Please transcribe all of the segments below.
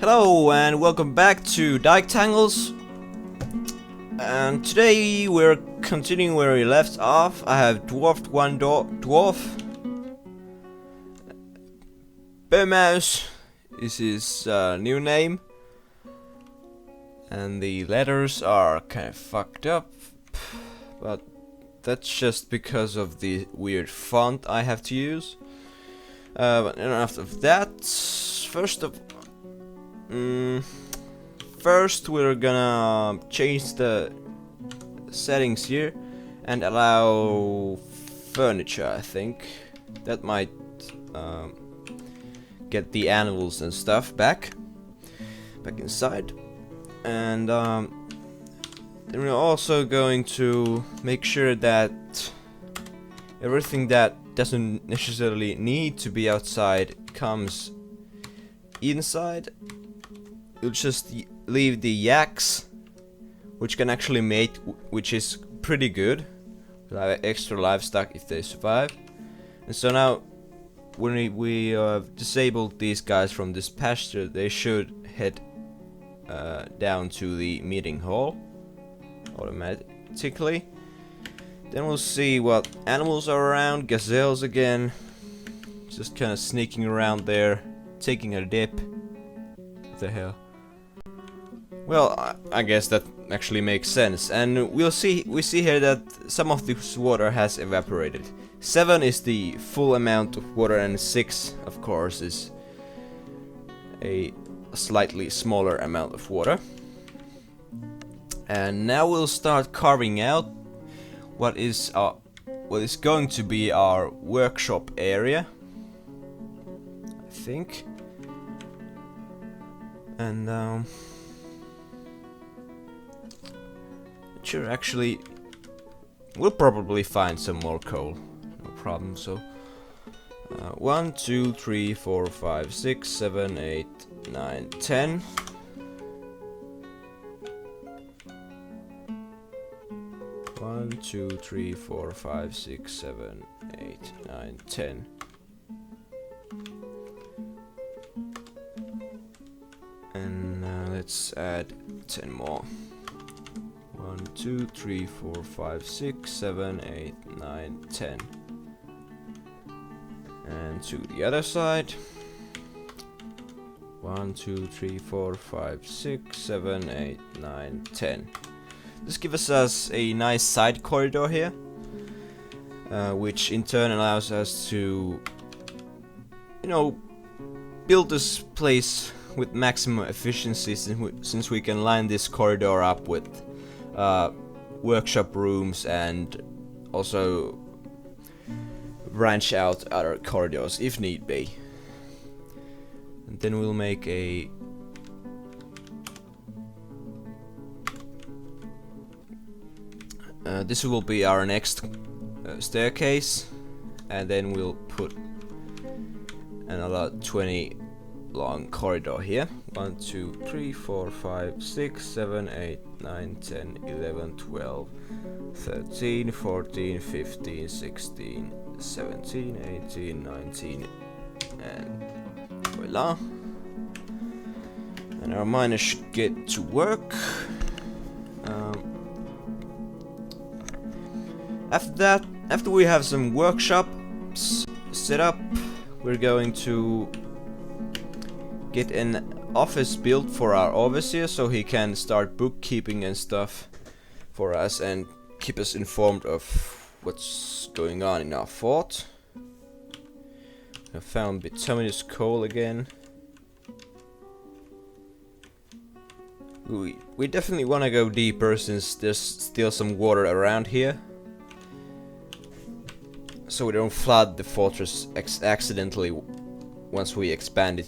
Hello and welcome back to Diketangles. And today we're continuing where we left off. I have dwarfed one dwarf. Bonanza is his new name. And the letters are kind of fucked up. But that's just because of the weird font I have to use. But after that, first we're gonna change the settings here and allow furniture. I think that might get the animals and stuff back inside. And then we're also going to make sure that everything that doesn't necessarily need to be outside comes inside. We'll just leave the yaks, which can actually mate, which is pretty good. We'll have extra livestock if they survive. And so now, when we disabled these guys from this pasture, they should head down to the meeting hall automatically. Then we'll see what animals are around. Gazelles again, just kind of sneaking around there, taking a dip. What the hell? Well, I guess that actually makes sense. And we see here that some of this water has evaporated. 7 is the full amount of water, and 6, of course, is a slightly smaller amount of water. And now we'll start carving out what is going to be our workshop area, I think. And sure, actually, we'll probably find some more coal, no problem. So 1, 2, 3, 4, 5, 6, 7, 8, 9, 10. One, 2, 3, 4, 5, 6, 7, 8, 9, 10. And let's add 10 more. 1, 2, 3, 4, 5, 6, 7, 8, 9, 10. And to the other side. 1, 2, 3, 4, 5, 6, 7, 8, 9, 10. This gives us a nice side corridor here, which in turn allows us to, build this place with maximum efficiency, since we can line this corridor up with workshop rooms and also branch out other corridors if need be. And then we'll make a this will be our next staircase, and then we'll put another 20 long corridor here. 1, 2, 3, 4, 5, 6, 7, 8, 9, 10, 11, 12, 13, 14, 15, 16, 17, 18, 19, and voila. And our miners should get to work. After we have some workshops set up, we're going to get an office built for our overseer, so he can start bookkeeping and stuff for us and keep us informed of what's going on in our fort. I found bituminous coal again. We definitely want to go deeper, since there's still some water around here, so we don't flood the fortress accidentally once we expand it,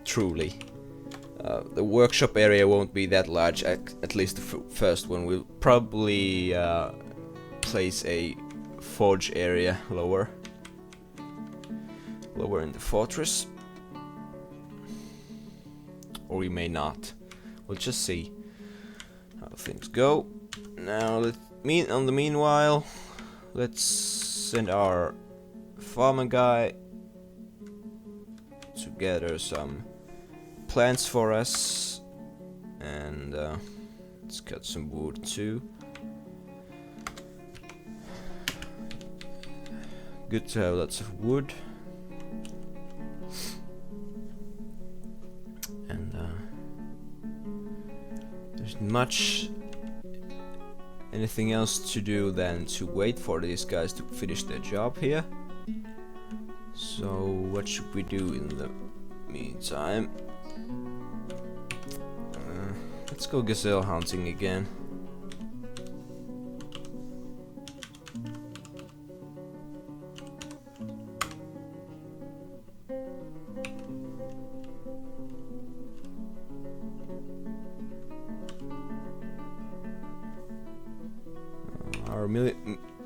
truly. The workshop area won't be that large, at least the first one. We'll probably place a forge area lower in the fortress. Or we may not. We'll just see how things go. Now, meanwhile, let's send our farmer guy to gather some plants for us, and let's cut some wood too. Good to have lots of wood. And there's much anything else to do than to wait for these guys to finish their job here. So what should we do in the meantime? Let's go gazelle hunting again.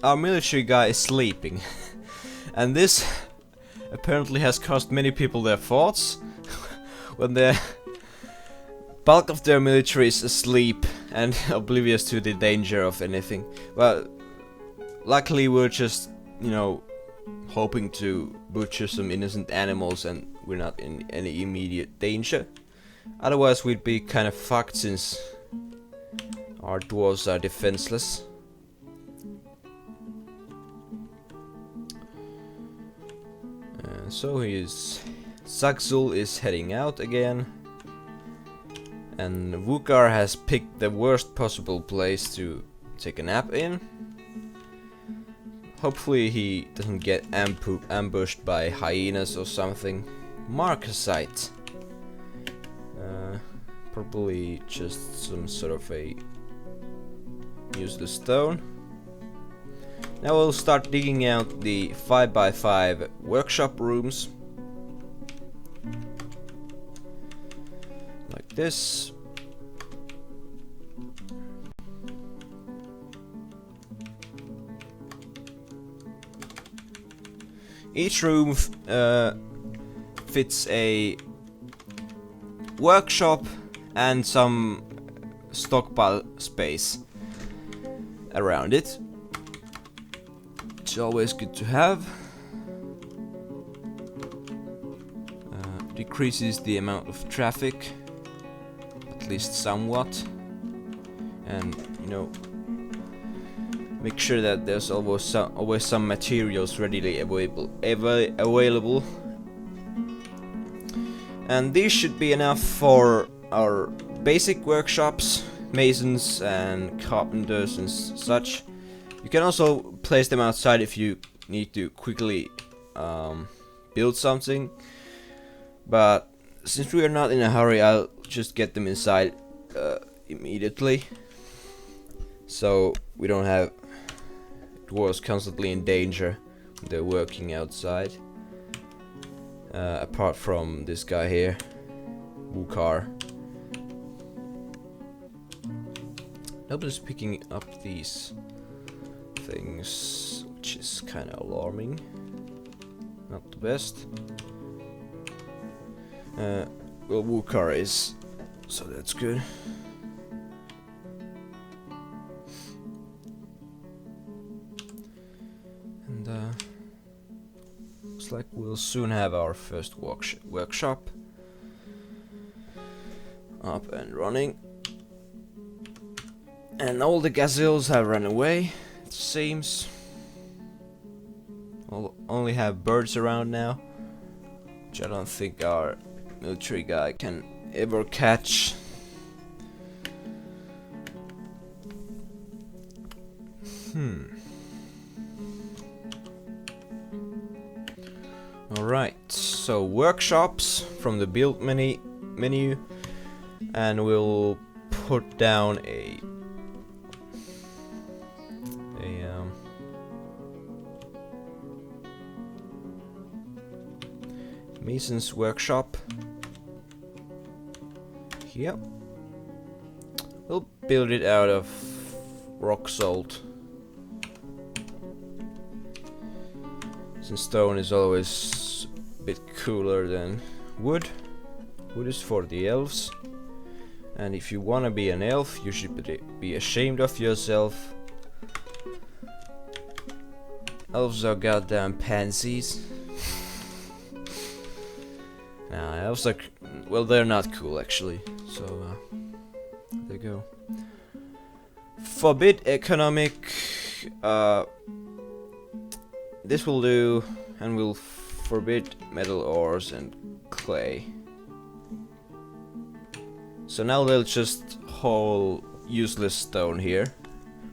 Our military guy is sleeping, and this apparently has cost many people their thoughts when the bulk of their military is asleep and oblivious to the danger of anything. Well, luckily we're just, you know, hoping to butcher some innocent animals and we're not in any immediate danger. Otherwise we'd be kind of fucked since our dwarves are defenseless. So Sakzul is heading out again, and Wukar has picked the worst possible place to take a nap in. Hopefully he doesn't get ambushed by hyenas or something. Marcasite. Probably just some sort of a useless stone. Now we'll start digging out the 5x5 workshop rooms. Like this. Each room fits a workshop and some stockpile space around it. It's always good to have. Decreases the amount of traffic, at least somewhat, and you know, make sure that there's always some materials readily available. And these should be enough for our basic workshops, masons and carpenters and such. You can also place them outside if you need to quickly build something, but since we are not in a hurry, I'll just get them inside immediately, so we don't have dwarves constantly in danger when they're working outside. Apart from this guy here, Wukar. Nobody's picking up these things, which is kind of alarming. Not the best. Well, Wukar is, so that's good. And looks like we'll soon have our first workshop up and running. And all the gazelles have run away, it seems. We'll only have birds around now, which I don't think our military guy can ever catch. Alright, so workshops from the build menu, and we'll put down a mason's workshop. Yep. We'll build it out of rock salt, since stone is always a bit cooler than wood. Wood is for the elves, and if you wanna be an elf, you should be ashamed of yourself. Elves are goddamn pansies. Nah, elves are, well, they're not cool actually. So there you go. Forbid economic. This will do, and we'll forbid metal ores and clay. So now they'll just haul useless stone here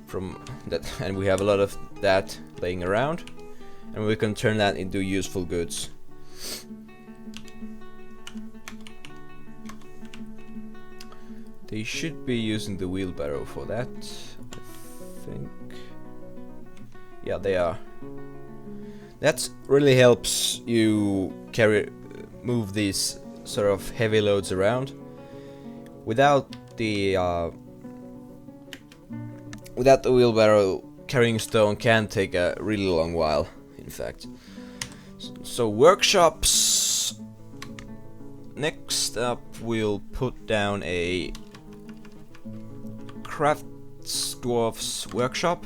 from that, and we have a lot of that laying around, and we can turn that into useful goods. They should be using the wheelbarrow for that, I think. Yeah, they are. That really helps you move these sort of heavy loads around. Without the wheelbarrow, carrying stone can take a really long while, in fact. So workshops. Next up, we'll put down a crafts dwarf's workshop.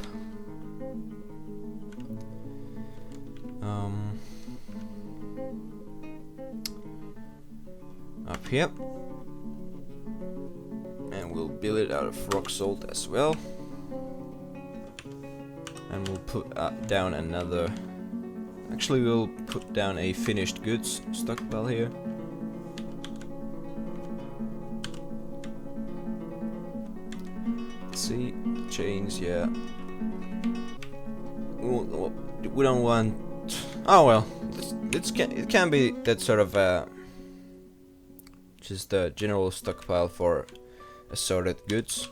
Up here. And we'll build it out of rock salt as well. And we'll put down another. Actually, we'll put down a finished goods stockpile here. Let's see, chains, yeah. We don't want. Oh well, it can be that sort of just a general stockpile for assorted goods.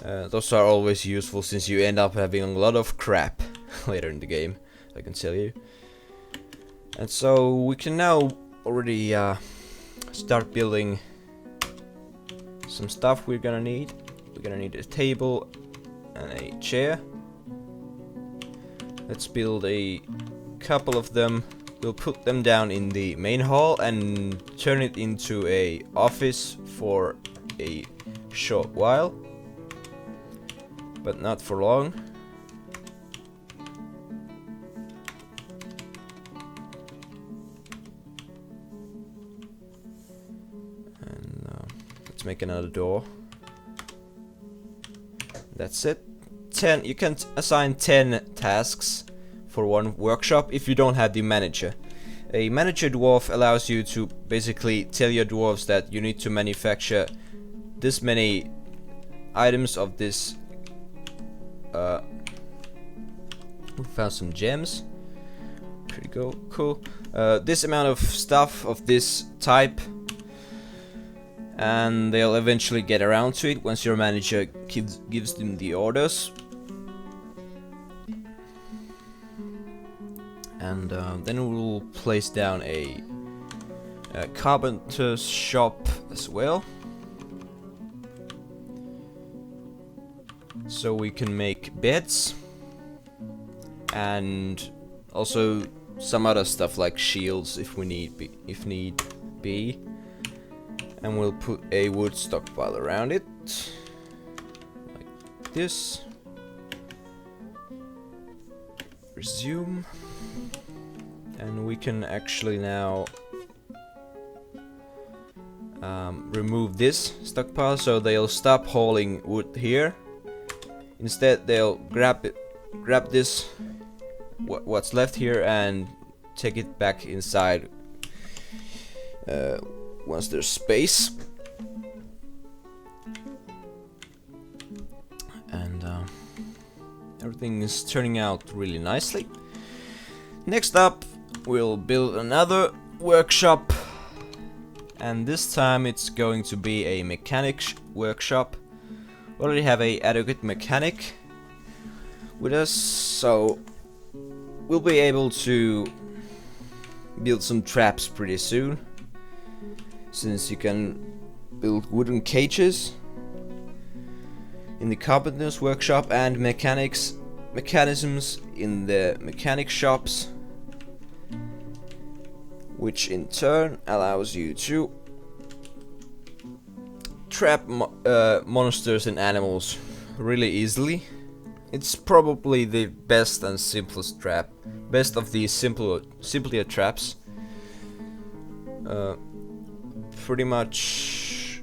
Those are always useful since you end up having a lot of crap later in the game, I can tell you. And so we can now already start building some stuff we're gonna need. We're gonna need a table and a chair. Let's build a couple of them. We'll put them down in the main hall and turn it into a office for a short while, but not for long. And let's make another door. That's it. 10. You can assign 10 tasks for one workshop if you don't have the manager. A manager dwarf allows you to basically tell your dwarves that you need to manufacture this many items of this. We found some gems. Pretty cool. This amount of stuff of this type, and they'll eventually get around to it once your manager gives them the orders. And then we'll place down a carpenter's shop as well, so we can make beds and also some other stuff like shields if need be. And we'll put a wood stockpile around it like this. Resume. And we can actually now remove this stockpile, so they'll stop hauling wood here. Instead, they'll grab this, what's left here, and take it back inside once there's space. And everything is turning out really nicely. Next up, we'll build another workshop, and this time it's going to be a mechanic workshop. We already have a adequate mechanic with us, so we'll be able to build some traps pretty soon, since you can build wooden cages in the carpenter's workshop and mechanisms in the mechanic shops, which in turn allows you to trap monsters and animals really easily. It's probably the best and simplest trap, best of these simpler traps. pretty much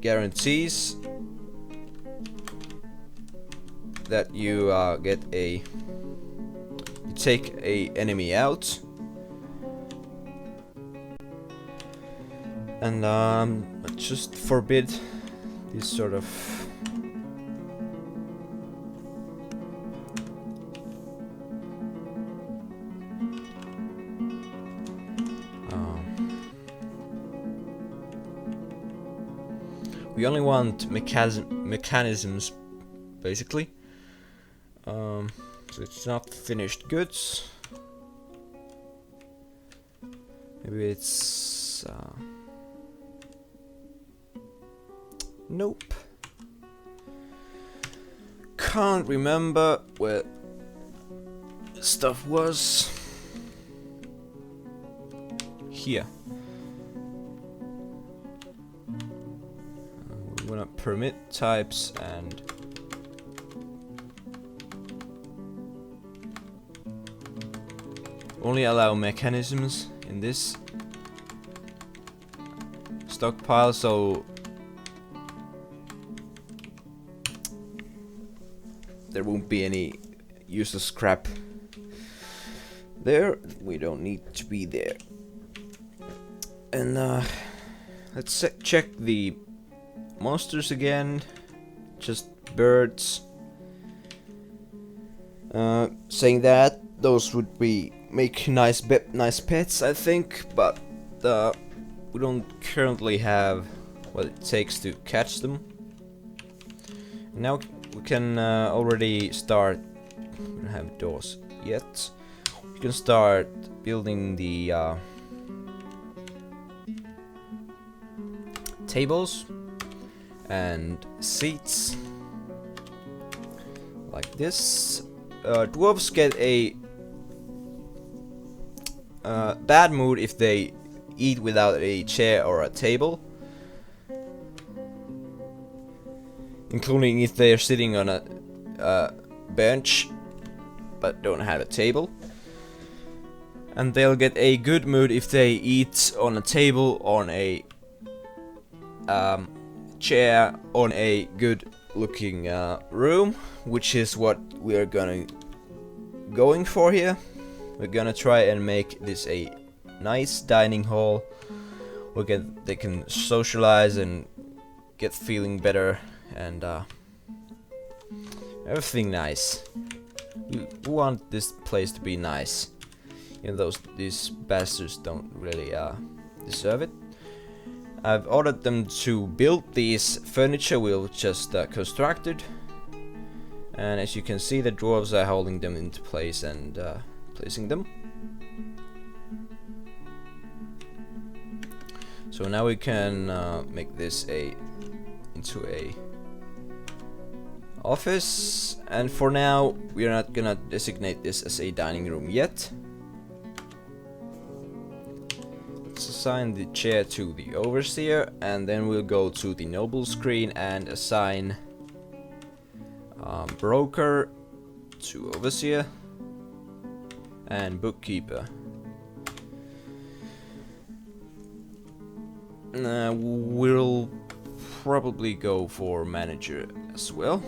guarantees that you take a enemy out, and just forbid these sort of we only want mechanisms, basically. So it's not finished goods. Maybe it's nope. Can't remember where stuff was. Here. We wanna permit types and only allow mechanisms in this stockpile, so there won't be any useless scrap there. We don't need to be there. And let's check the monsters again. Just birds. Saying that those would make nice pets, I think, but we don't currently have what it takes to catch them. Now we can already start. We don't have doors yet. We can start building the tables and seats like this. Dwarves get a bad mood if they eat without a chair or a table, including if they are sitting on a bench but don't have a table. And they'll get a good mood if they eat on a table, on a chair, on a good looking room, which is what we're going for here. We're gonna try and make this a nice dining hall where they can socialize and get feeling better and everything nice. We want this place to be nice, even though these bastards don't really deserve it. I've ordered them to build these furniture we've just constructed, and as you can see, the dwarves are holding them into place and placing them. So now we can make this into a office, and for now we are not gonna designate this as a dining room yet. Let's assign the chair to the overseer, and then we'll go to the noble screen and assign broker to overseer and bookkeeper. We'll probably go for manager as well,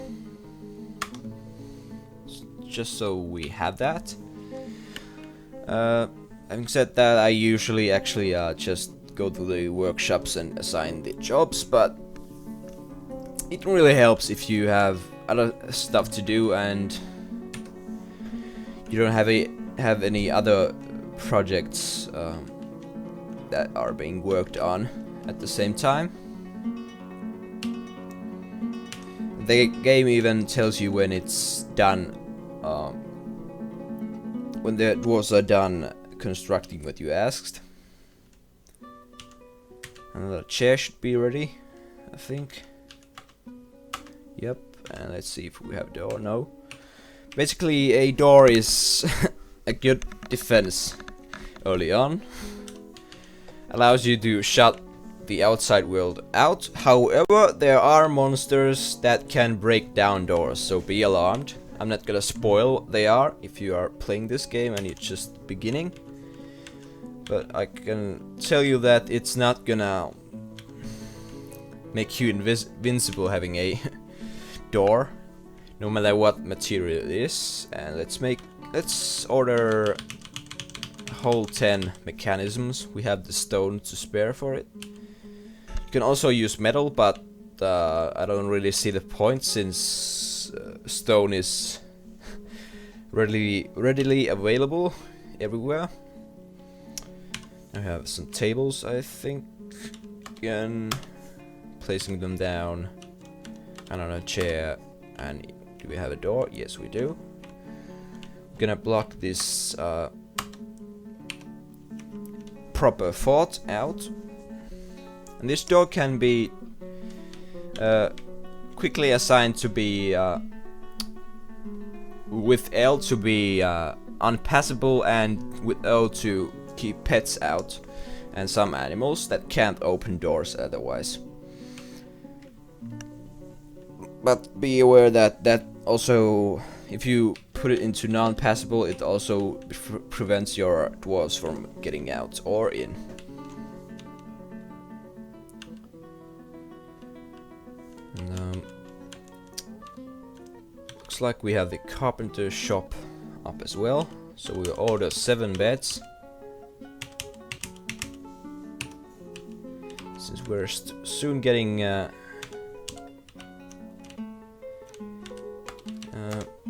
just so we have that. Having said that, I usually actually just go to the workshops and assign the jobs, but it really helps if you have other stuff to do and you don't have any other projects that are being worked on at the same time. The game even tells you when it's done, when the dwarves are done constructing what you asked. Another chair should be ready, I think. Yep, and let's see if we have a door. No. Basically, a door is a good defense early on. Allows you to shut the outside world out. However, there are monsters that can break down doors, so be alarmed. I'm not gonna spoil what they are if you are playing this game and you're just beginning. But I can tell you that it's not gonna make you invincible having a door, no matter what material it is. And let's order a whole 10 mechanisms. We have the stone to spare for it. You can also use metal, but I don't really see the point, since stone is readily available everywhere. I have some tables, I think. Again, placing them down and on a chair. And do we have a door? Yes, we do. I'm gonna block this proper fort out. And this door can be quickly assigned to be with L to be unpassable, and with O to keep pets out and some animals that can't open doors otherwise. But be aware that also, if you put it into non-passable, it also prevents your dwarves from getting out or in. And, looks like we have the carpenter shop up as well, so we'll order 7 beds. Since we're soon getting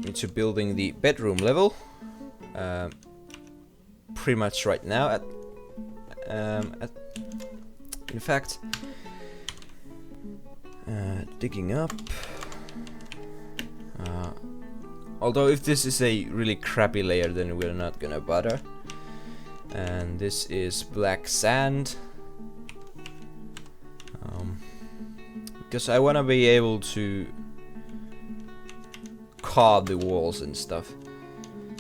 into building the bedroom level, pretty much right now. In fact, digging up. Although if this is a really crappy layer, then we're not gonna bother. And this is black sand. Because I wanna be able to carve the walls and stuff.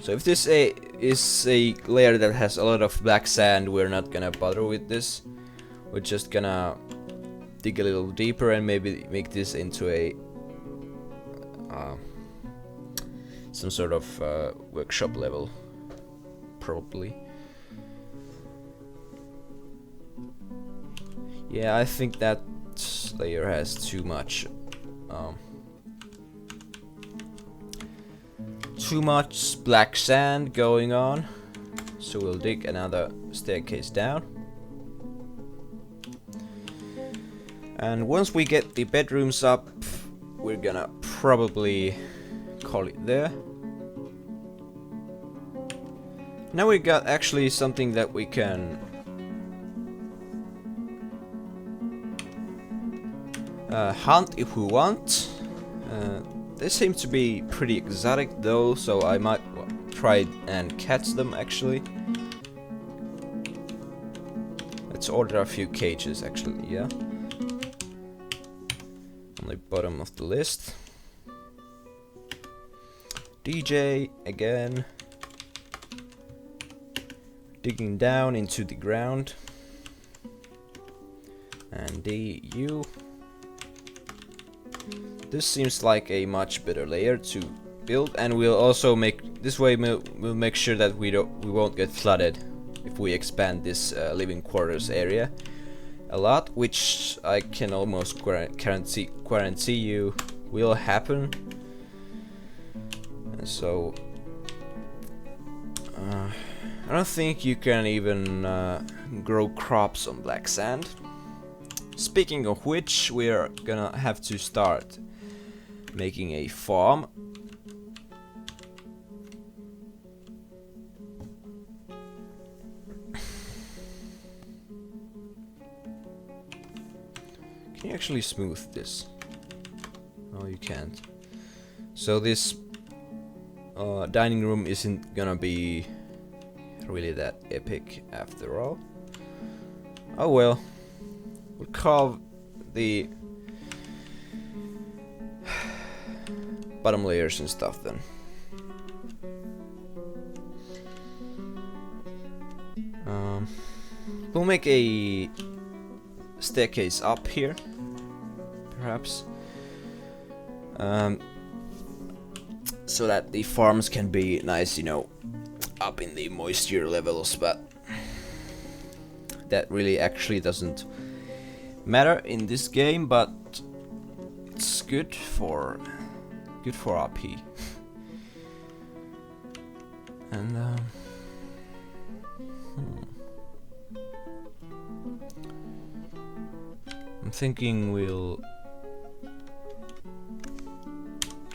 So if this is a layer that has a lot of black sand, we're not gonna bother with this. We're just gonna dig a little deeper and maybe make this into a some sort of workshop level, probably. Yeah, I think that layer has too much black sand going on, so we'll dig another staircase down. And once we get the bedrooms up, we're gonna probably call it there. Now we got actually something that we can hunt if we want. They seem to be pretty exotic though, so I might try and catch them actually. Let's order a few cages actually, yeah. On the bottom of the list. DJ again. Digging down into the ground. And DU. This seems like a much better layer to build, and we'll also make this way. We'll make sure that we won't get flooded if we expand this living quarters area a lot, which I can almost guarantee you will happen. And so I don't think you can even grow crops on black sand. Speaking of which, we're gonna have to start making a farm. Can you actually smooth this? No, you can't. So this dining room isn't gonna be really that epic after all. Oh well. We'll carve the bottom layers and stuff then. We'll make a staircase up here, perhaps, so that the farms can be nice, you know, up in the moisture levels. But that really actually doesn't matter in this game, but it's good for RP. And I'm thinking we'll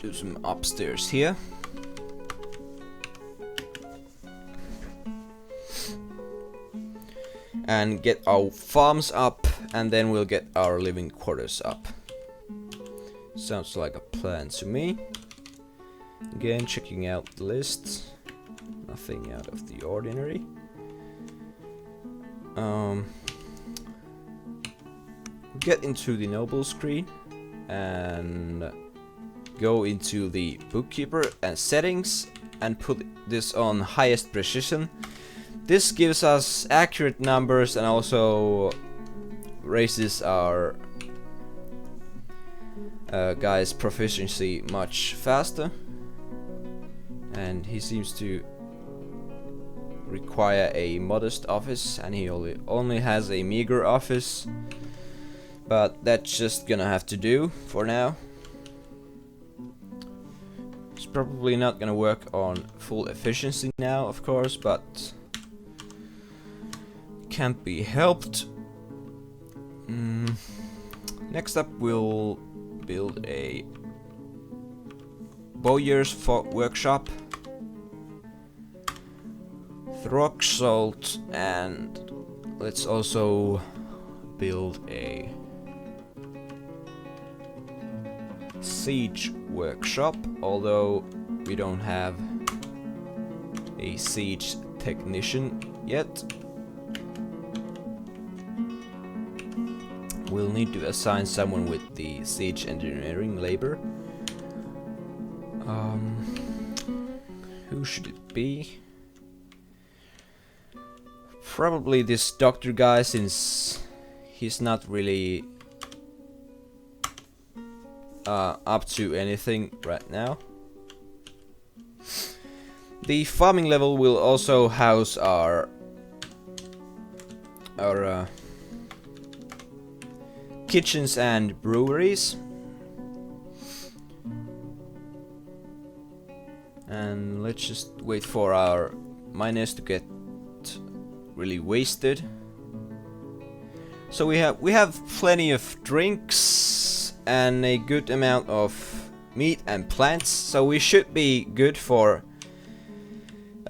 do some upstairs here. And get our farms up, and then we'll get our living quarters up. Sounds like a plan to me. Again, checking out the list. Nothing out of the ordinary. Get into the noble screen and go into the bookkeeper and settings and put this on highest precision. This gives us accurate numbers and also raises our guy's proficiency much faster. And he seems to require a modest office, and he only has a meager office. But that's just gonna have to do for now. It's probably not gonna work on full efficiency now, of course, but can't be helped. Next up, we'll build a bowyer's workshop, rock salt, and let's also build a siege workshop, although we don't have a siege technician yet. We'll need to assign someone with the siege engineering labor. Who should it be? Probably this doctor guy, since he's not really up to anything right now. The farming level will also house our kitchens and breweries. And let's just wait for our miners to get really wasted. So we have plenty of drinks and a good amount of meat and plants, so we should be good for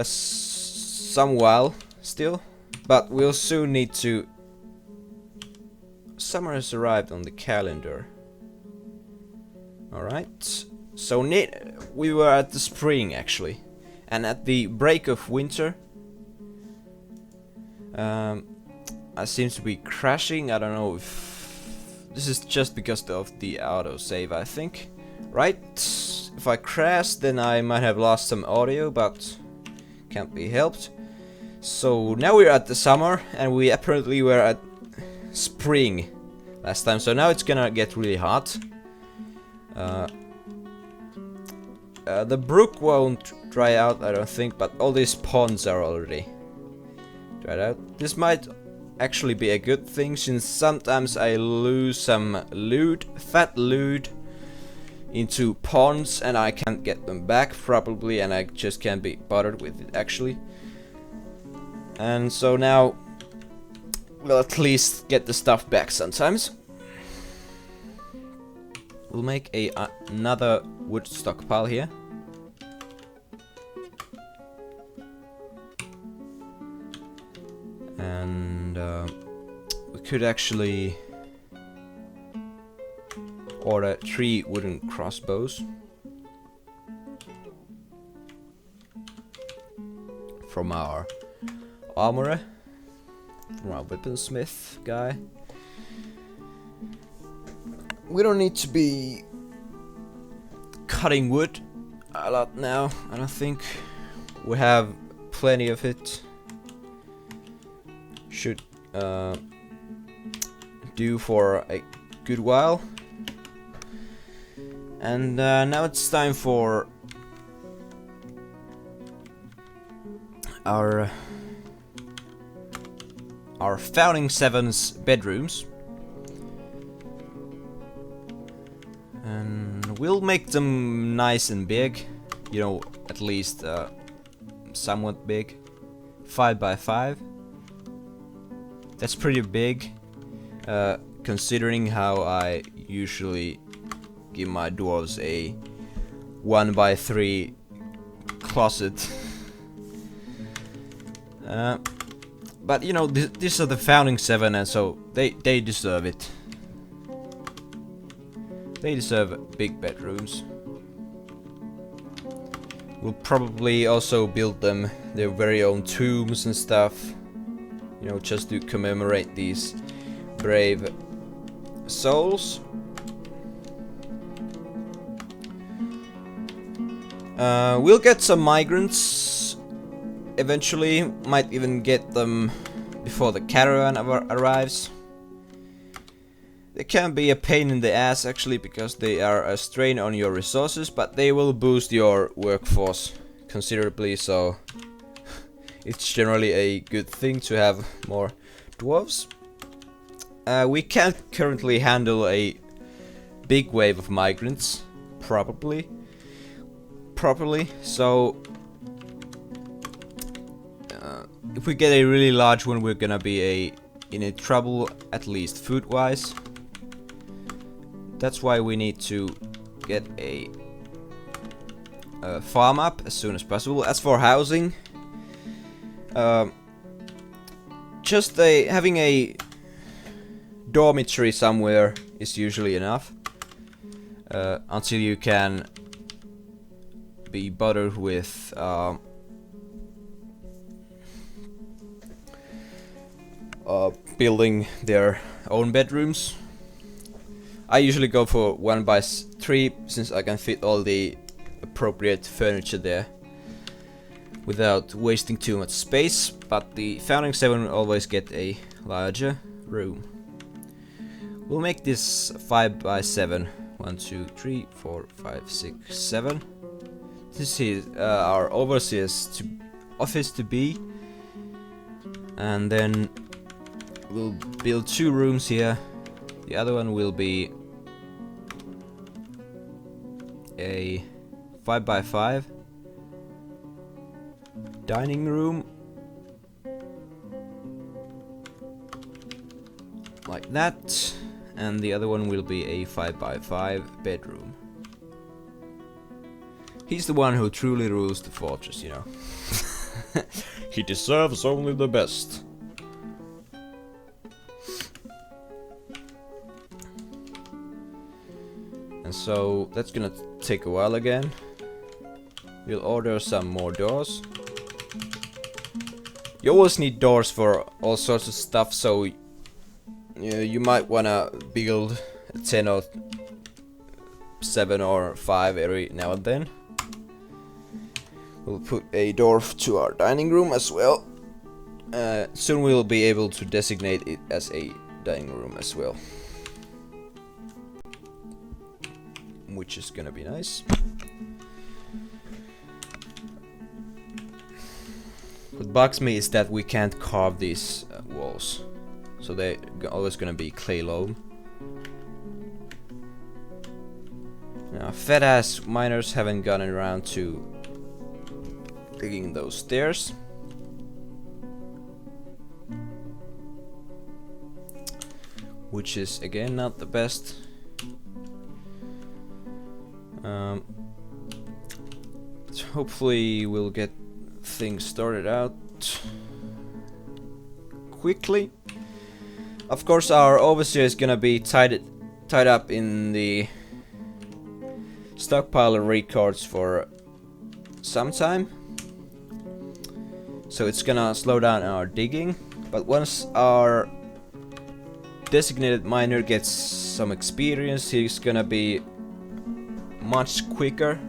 some while still, but we'll soon need to. Summer has arrived on the calendar. Alright, so we were at the spring actually, and at the break of winter I seem to be crashing. I don't know if this is just because of the autosave, I think. Right? If I crash, then I might have lost some audio, but can't be helped. So now we're at the summer, and we apparently were at spring last time, so now it's gonna get really hot. The brook won't dry out, I don't think, but all these ponds are already dried out. This might actually be a good thing, since sometimes I lose some loot, fat loot, into ponds and I can't get them back probably, and I just can't be bothered with it actually. And so now we'll at least get the stuff back sometimes. We'll make another wood stockpile here. And we could actually order 3 wooden crossbows from our armorer, from our weaponsmith guy. We don't need to be cutting wood a lot now, I don't think. We have plenty of it. Should do for a good while. And now it's time for our our Founding Seven's bedrooms. And we'll make them nice and big. You know, at least somewhat big. 5 by 5. That's pretty big, considering how I usually give my dwarves a 1 by 3 closet. But you know, these are the Founding Seven, and so they deserve it. They deserve big bedrooms. We'll probably also build them their very own tombs and stuff. You know, just to commemorate these brave souls. We'll get some migrants eventually. Might even get them before the caravan arrives. They can be a pain in the ass actually, because they are a strain on your resources, but they will boost your workforce considerably, so it's generally a good thing to have more dwarves. We can't currently handle a big wave of migrants, properly, so if we get a really large one, we're gonna be in a trouble, at least food-wise. That's why we need to get a farm up as soon as possible. As for housing, just having a dormitory somewhere is usually enough, until you can be bothered with building their own bedrooms. I usually go for 1 by 3 since I can fit all the appropriate furniture there without wasting too much space, but the Founding Seven always get a larger room. We'll make this 5 by 7. 1, 2, 3, 4, 5, 6, 7. This is our overseer's office to be, and then we'll build 2 rooms here. The other one will be a 5 by 5 dining room, like that, and the other one will be a 5 by 5 bedroom. He's the one who truly rules the fortress, you know. He deserves only the best. And so that's gonna take a while again. We'll order some more doors. You always need doors for all sorts of stuff, so you might wanna build 10 or 7 or 5 every now and then. We'll put a dwarf to our dining room as well. Soon we'll be able to designate it as a dining room as well, which is gonna be nice. What bugs me is that we can't carve these walls, so they're always gonna be clay loam. Now, fat ass miners haven't gotten around to digging those stairs. Which is again not the best. Hopefully we'll get things started out quickly. Of course, our overseer is gonna be tied up in the stockpile of records for some time, so it's gonna slow down our digging. But once our designated miner gets some experience, he's gonna be much quicker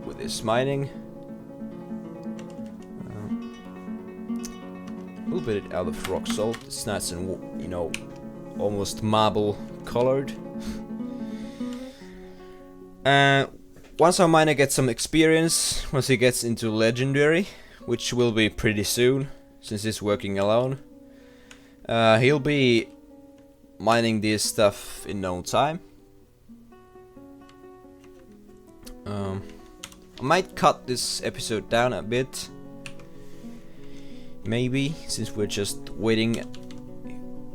with his mining. We'll build it out of rock salt. It's nice and, you know, almost marble colored. Once our miner gets some experience, once he gets into legendary, which will be pretty soon, since he's working alone. He'll be mining this stuff in no time. I might cut this episode down a bit. Maybe, since we're just waiting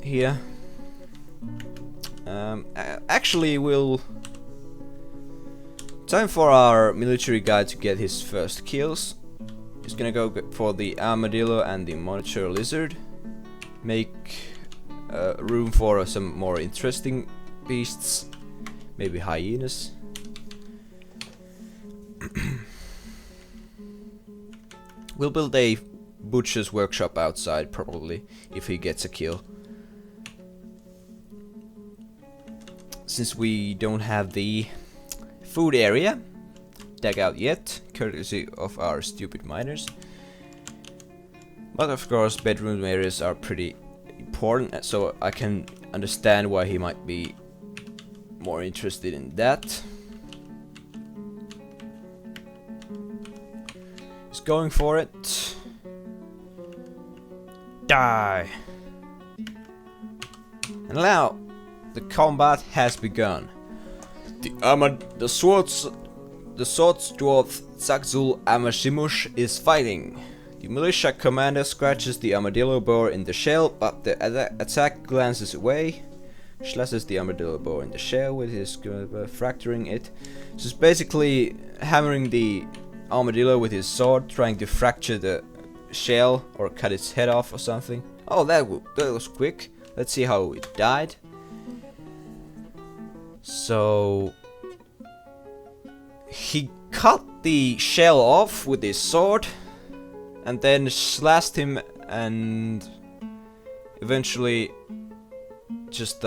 here. Actually, we'll... Time for our military guy to get his first kills. He's gonna go for the armadillo and the monitor lizard. Make room for some more interesting beasts. Maybe hyenas. We'll build a butcher's workshop outside, probably, if he gets a kill. Since we don't have the food area dug out yet, courtesy of our stupid miners. But of course, bedroom areas are pretty important, so I can understand why he might be more interested in that. He's going for it. Die! And now, the combat has begun. The swords dwarf Sakzul Amashimush is fighting. The militia commander scratches the armadillo boar in the shell, but the attack glances away. Slashes the armadillo boar in the shell with his fracturing it. So it's basically hammering the armadillo with his sword, trying to fracture the shell or cut its head off or something. Oh, that was quick. Let's see how it died. So he cut the shell off with his sword and then slashed him and eventually just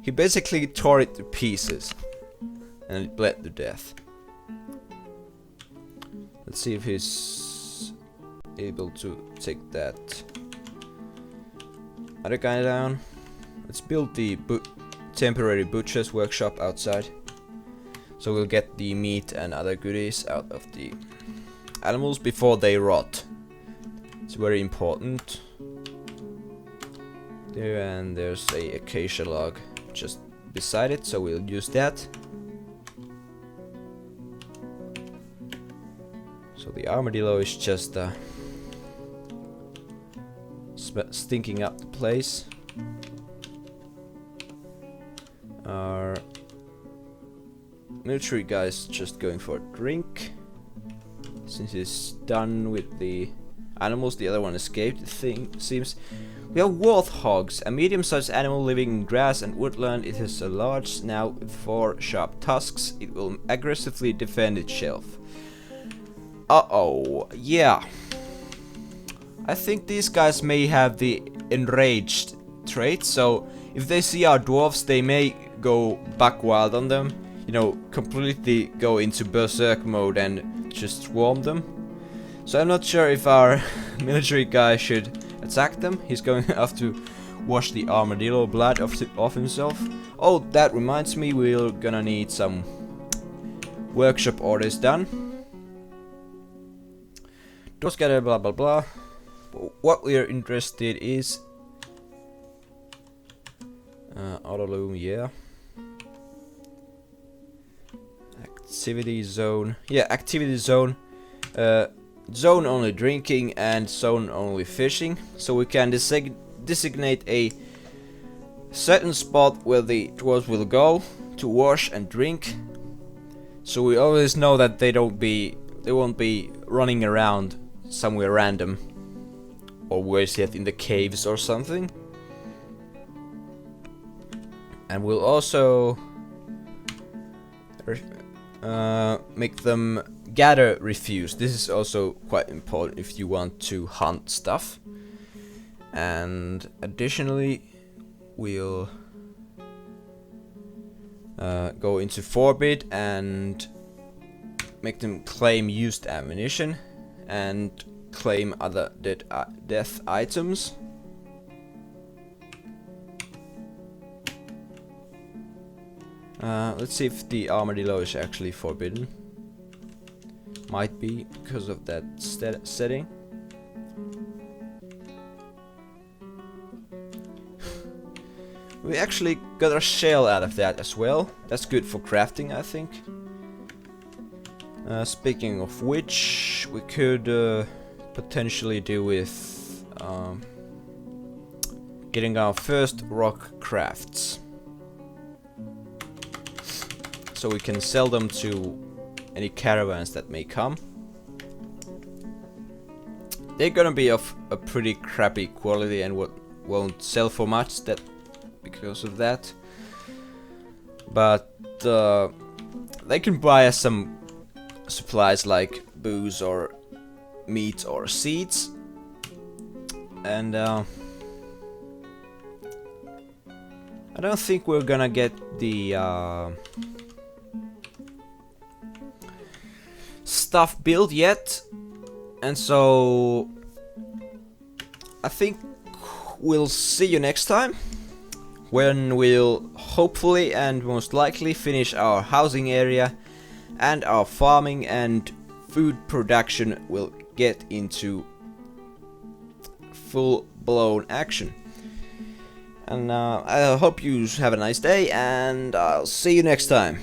he basically tore it to pieces and it bled to death. Let's see if he's able to take that other guy down. Let's build the temporary butcher's workshop outside, so we'll get the meat and other goodies out of the animals before they rot. It's very important. There, and there's a acacia log just beside it, so we'll use that. So the armadillo is just stinking up the place. Our military guy's just going for a drink. Since he's done with the animals, the other one escaped, it seems. We have warthogs, a medium-sized animal living in grass and woodland. It has a large snout with 4 sharp tusks. It will aggressively defend itself. Uh-oh, yeah. I think these guys may have the enraged trait, so if they see our dwarves, they may go buck wild on them. You know, completely go into berserk mode and just swarm them. So I'm not sure if our military guy should attack them. He's going to have to wash the armadillo blood off himself. Oh, that reminds me, we're gonna need some workshop orders done. Don't get blah blah blah. What we're interested is Autoloom, yeah. Activity zone. Yeah, activity zone. Zone only drinking and zone only fishing. So we can designate a certain spot where the dwarves will go to wash and drink. So we always know that they won't be running around somewhere random. Or worse yet, in the caves or something. And we'll also make them gather refuse. This is also quite important if you want to hunt stuff. And additionally, we'll go into forbid and make them claim used ammunition and claim other death items. Let's see if the armadillo is actually forbidden. Might be because of that setting. We actually got a shell out of that as well. That's good for crafting, I think. Speaking of which, we could potentially do with getting our first rock crafts. So we can sell them to any caravans that may come. They're gonna be of a pretty crappy quality and won't sell for much because of that. But they can buy us some supplies like booze or meat or seeds. And I don't think we're gonna get the stuff built yet, and so I think we'll see you next time, when we'll hopefully and most likely finish our housing area, and our farming and food production will get into full-blown action. And I hope you have a nice day, and I'll see you next time.